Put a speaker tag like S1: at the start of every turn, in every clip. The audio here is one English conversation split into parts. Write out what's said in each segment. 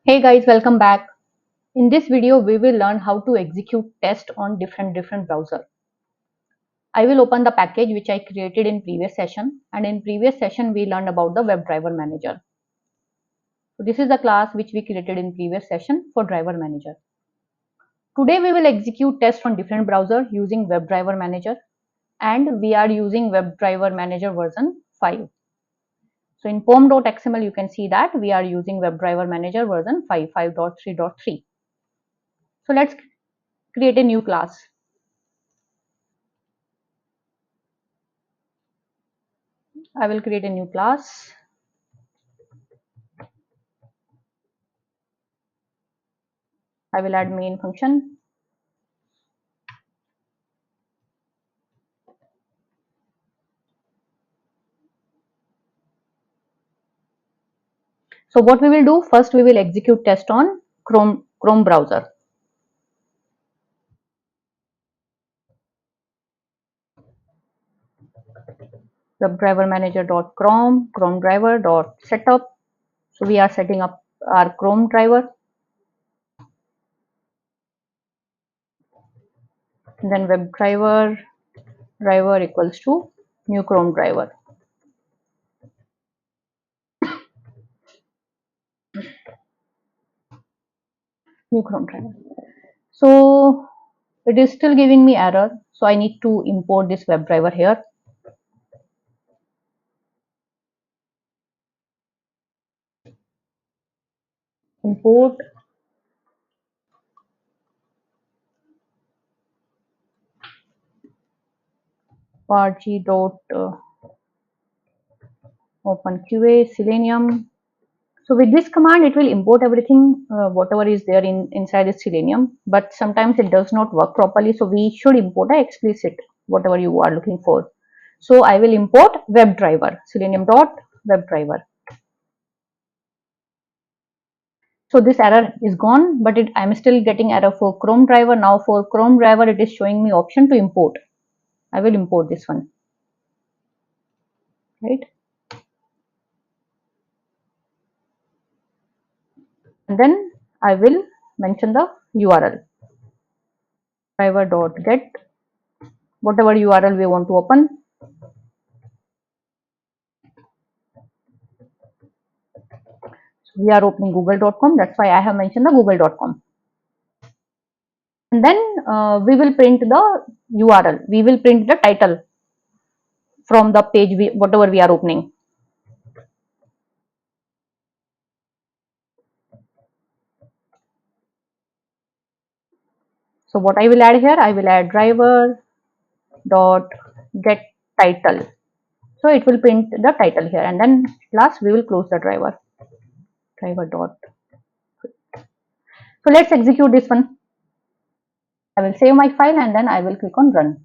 S1: Hey guys, welcome back. In this video, we will learn how to execute test on different browser. I will open the package which I created in previous session, and in previous session we learned about the WebDriver manager. So this is the class which we created in previous session for driver manager. Today we will execute test on different browser using WebDriver manager, and we are using WebDriver manager version 5. So in pom.xml you can see that we are using WebDriver manager version 5, 5.3.3. So let's create a new class. I will create a new class. I will add main function. So what we will do, first we will execute test on Chrome browser. WebDriver manager.chrome, Chrome driver.setup. So we are setting up our Chrome driver. And then WebDriver driver equals to new Chrome driver. New Chrome driver. So it is still giving me error. So I need to import this WebDriver here. Import rg.openqa Selenium. So with this command, it will import everything, whatever is there inside the Selenium, but sometimes it does not work properly. So we should import a explicit, whatever you are looking for. So I will import WebDriver, Selenium.WebDriver. So this error is gone, but I'm still getting error for Chrome driver. Now for Chrome driver, it is showing me option to import. I will import this one, right? And then I will mention the URL, driver.get, whatever URL we want to open. We are opening google.com, that's why I have mentioned the google.com. And then we will print the URL, we will print the title from the page, whatever we are opening. So what I will add here, I will add driver dot get title. So it will print the title here, and then last we will close the driver dot. So let's execute this one. I will save my file and then I will click on run.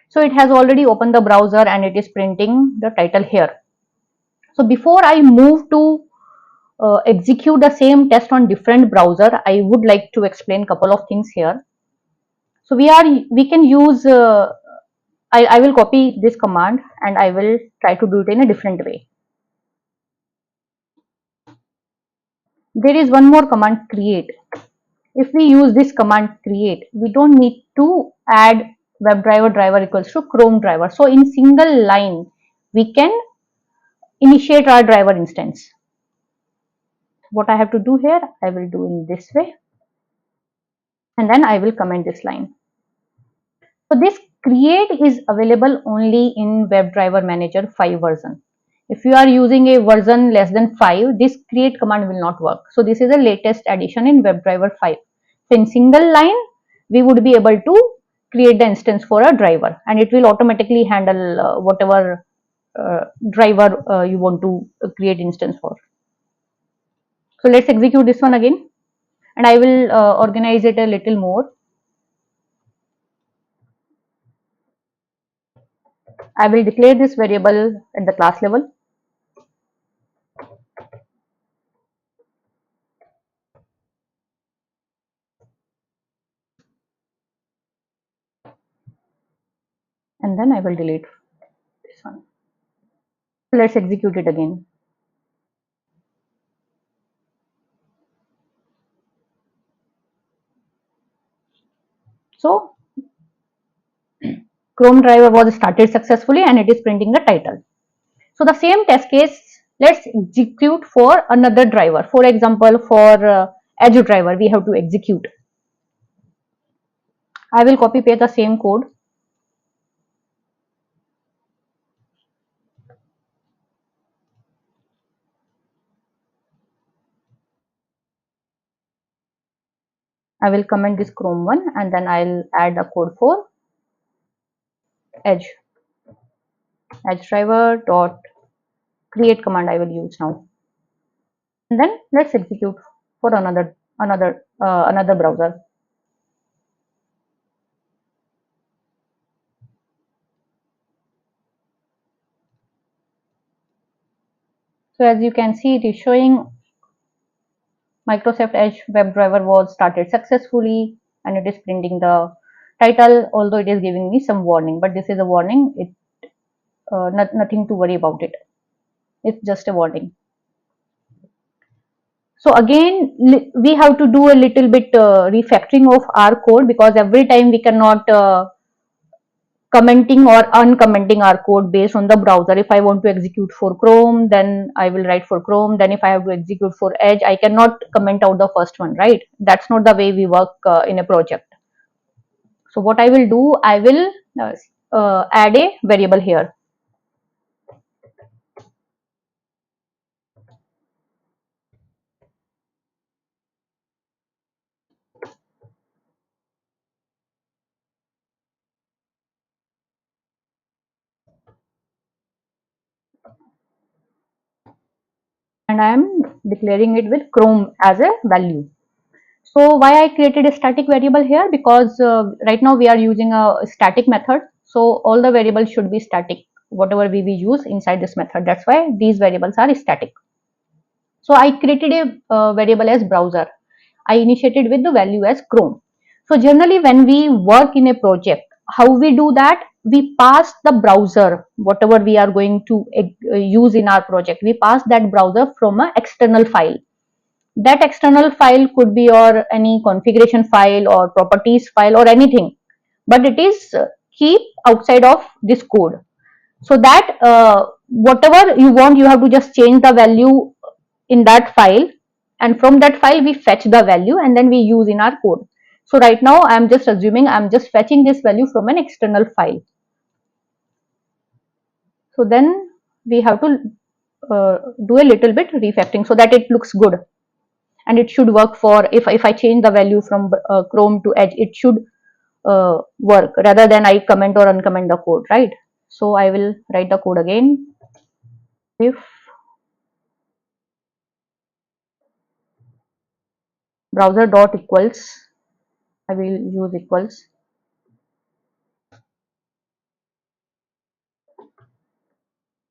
S1: So it has already opened the browser and it is printing the title here. So before I move to execute the same test on different browser, I would like to explain couple of things here. So we can use I will copy this command and I will try to do it in a different way. There is one more command, create. If we use this command create, we don't need to add WebDriver driver equals to Chrome driver. So in single line we can initiate our driver instance. What I have to do here, I will do in this way, and then I will comment this line. So this create is available only in WebDriver Manager 5 version. If you are using a version less than 5, this create command will not work. So this is the latest addition in WebDriver 5. So in single line, we would be able to create the instance for a driver, and it will automatically handle whatever driver you want to create instance for. So let's execute this one again, and I will organize it a little more. I will declare this variable at the class level. and then I will delete this one. Let's execute it again. So Chrome driver was started successfully and it is printing the title. So the same test case, let's execute for another driver. For example, for Edge driver, we have to execute. I will copy paste the same code. I will comment this Chrome one and then I'll add a code for Edge. Edge driver dot create command I will use now. And then let's execute for another browser. So as you can see, it is showing Microsoft Edge WebDriver was started successfully and it is printing the title, although it is giving me some warning, but this is a warning. Nothing to worry about it. It's just a warning. So again, we have to do a little bit refactoring of our code because every time we cannot commenting or uncommenting our code based on the browser. If I want to execute for Chrome, then I will write for Chrome. Then if I have to execute for Edge, I cannot comment out the first one, right? That's not the way we work in a project. So what I will do, I will add a variable here. And I am declaring it with Chrome as a value. So why I created a static variable here? Because right now we are using a static method. So all the variables should be static, whatever we use inside this method. That's why these variables are static. So I created a variable as browser. I initiated with the value as Chrome. So generally when we work in a project, how we do that? We pass the browser, whatever we are going to use in our project. We pass that browser from an external file. That external file could be your any configuration file or properties file or anything, but it is keep outside of this code, so that whatever you want, you have to just change the value in that file, and from that file we fetch the value and then we use in our code. So right now I am just assuming I am just fetching this value from an external file. So then we have to do a little bit refactoring so that it looks good, and it should work for if I change the value from Chrome to Edge, it should work rather than I comment or uncomment the code, right? So I will write the code again. If browser dot equals, I will use equals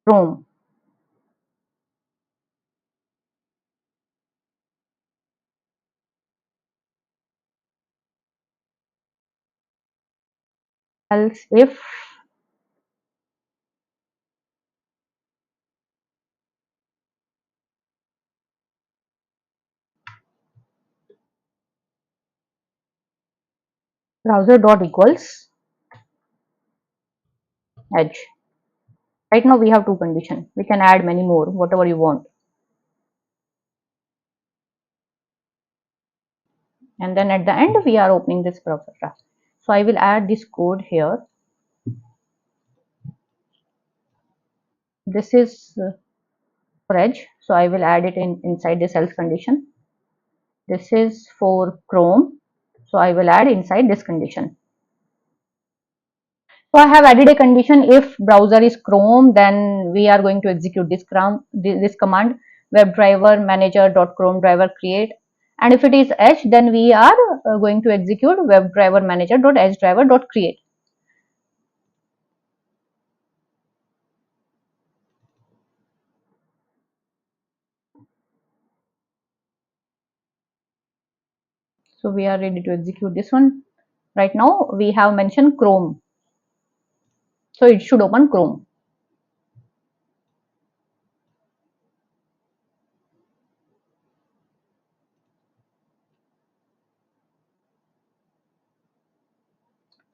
S1: Chrome, else if browser dot equals Edge. Right now we have two conditions. We can add many more, whatever you want. And then at the end we are opening this browser. So I will add this code here. This is for Edge, so I will add it inside this else condition. This is for Chrome, so I will add inside this condition. So I have added a condition. If browser is Chrome, then we are going to execute this command WebDriver manager.chrome driver create. And if it is Edge, then we are going to execute WebDriver manager.edge driver.create. So we are ready to execute this one. Right now we have mentioned Chrome. So it should open Chrome.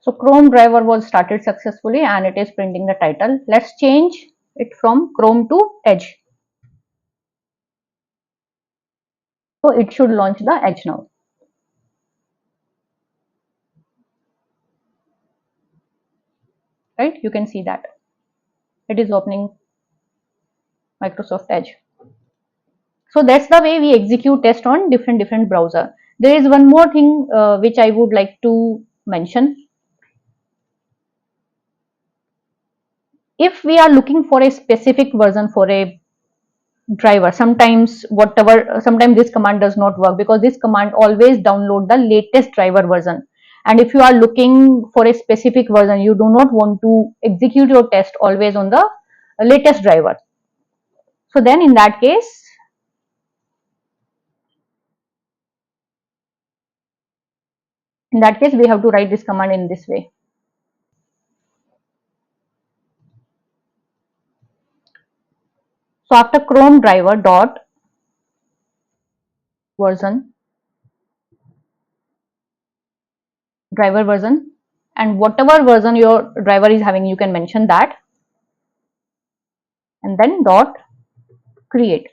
S1: So Chrome driver was started successfully and it is printing the title. Let's change it from Chrome to Edge. So it should launch the Edge now. Right? You can see that it is opening Microsoft Edge. So that's the way we execute test on different browser. There is one more thing which I would like to mention. If we are looking for a specific version for a driver, sometimes this command does not work because this command always download the latest driver version. And if you are looking for a specific version, you do not want to execute your test always on the latest driver. So then in that case we have to write this command in this way. So after Chrome driver dot version, driver version, and whatever version your driver is having, you can mention that, and then dot create.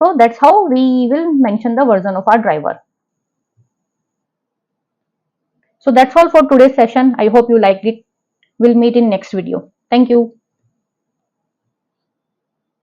S1: So that's how we will mention the version of our driver. So that's all for today's session. I hope you liked it. We'll meet in next video. Thank you.